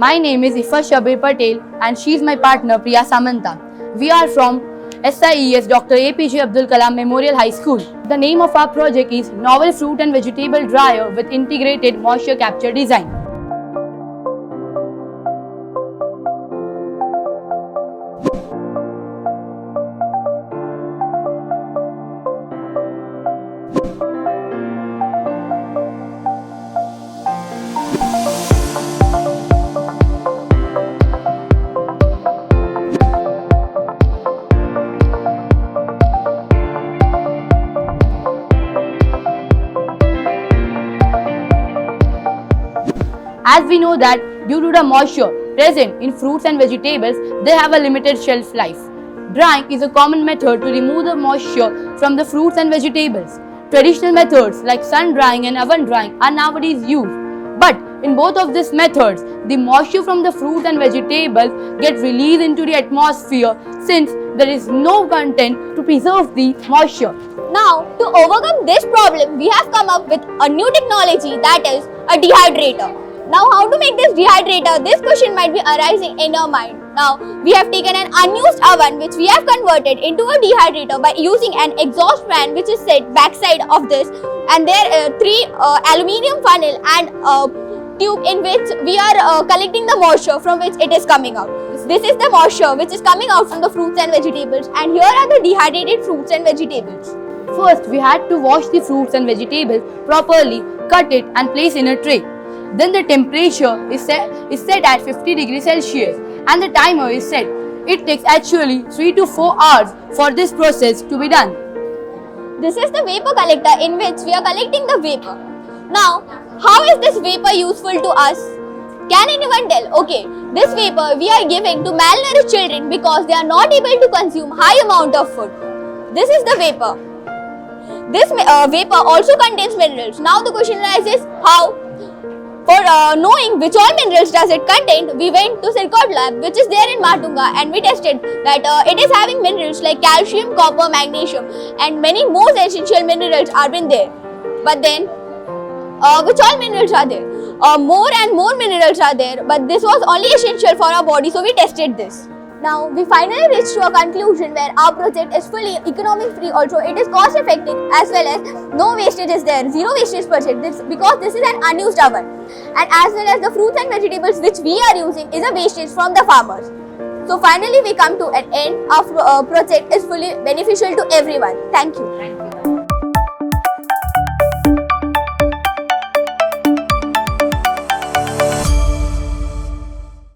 My name is Ifa Shabir Patel and she is my partner Priya Samanta. We are from SIES Dr. APJ Abdul Kalam Memorial High School. The name of our project is Novel Fruit and Vegetable Dryer with Integrated Moisture Capture Design. As we know that due to the moisture present in fruits and vegetables, they have a limited shelf life. Drying is a common method to remove the moisture from the fruits and vegetables. Traditional methods like sun drying and oven drying are nowadays used. But in both of these methods, the moisture from the fruits and vegetables get released into the atmosphere since there is no content to preserve the moisture. Now, to overcome this problem, we have come up with a new technology, that is a dehydrator. Now, how to make this dehydrator? This question might be arising in your mind. Now, we have taken an unused oven which we have converted into a dehydrator by using an exhaust fan which is set backside of this, and there are three aluminium funnel and a tube in which we are collecting the moisture from which it is coming out. This is the moisture which is coming out from the fruits and vegetables, and here are the dehydrated fruits and vegetables. First, we had to wash the fruits and vegetables properly, cut it and place in a tray. Then the temperature is set at 50 degrees Celsius and the timer is set. It takes actually 3 to 4 hours for this process to be done. This is the Vapour Collector in which we are collecting the vapor. Now, how is this vapor useful to us? Can anyone tell? Okay, this vapor we are giving to malnourished children because they are not able to consume high amount of food. This is the vapor. This vapor also contains minerals. Now the question arises, how? For knowing which all minerals does it contain, we went to Sircot lab which is there in Matunga, and we tested that it is having minerals like calcium, copper, magnesium and many more essential minerals are been there. But then, which all minerals are there? More and more minerals are there, but this was only essential for our body, so we tested this. Now, we finally reached to a conclusion where our project is fully economic free, also it is cost effective as well as no wastage is there, zero wastage project because this is an unused oven, and as well as the fruits and vegetables which we are using is a wastage from the farmers. So finally we come to an end. Our project is fully beneficial to everyone. Thank you.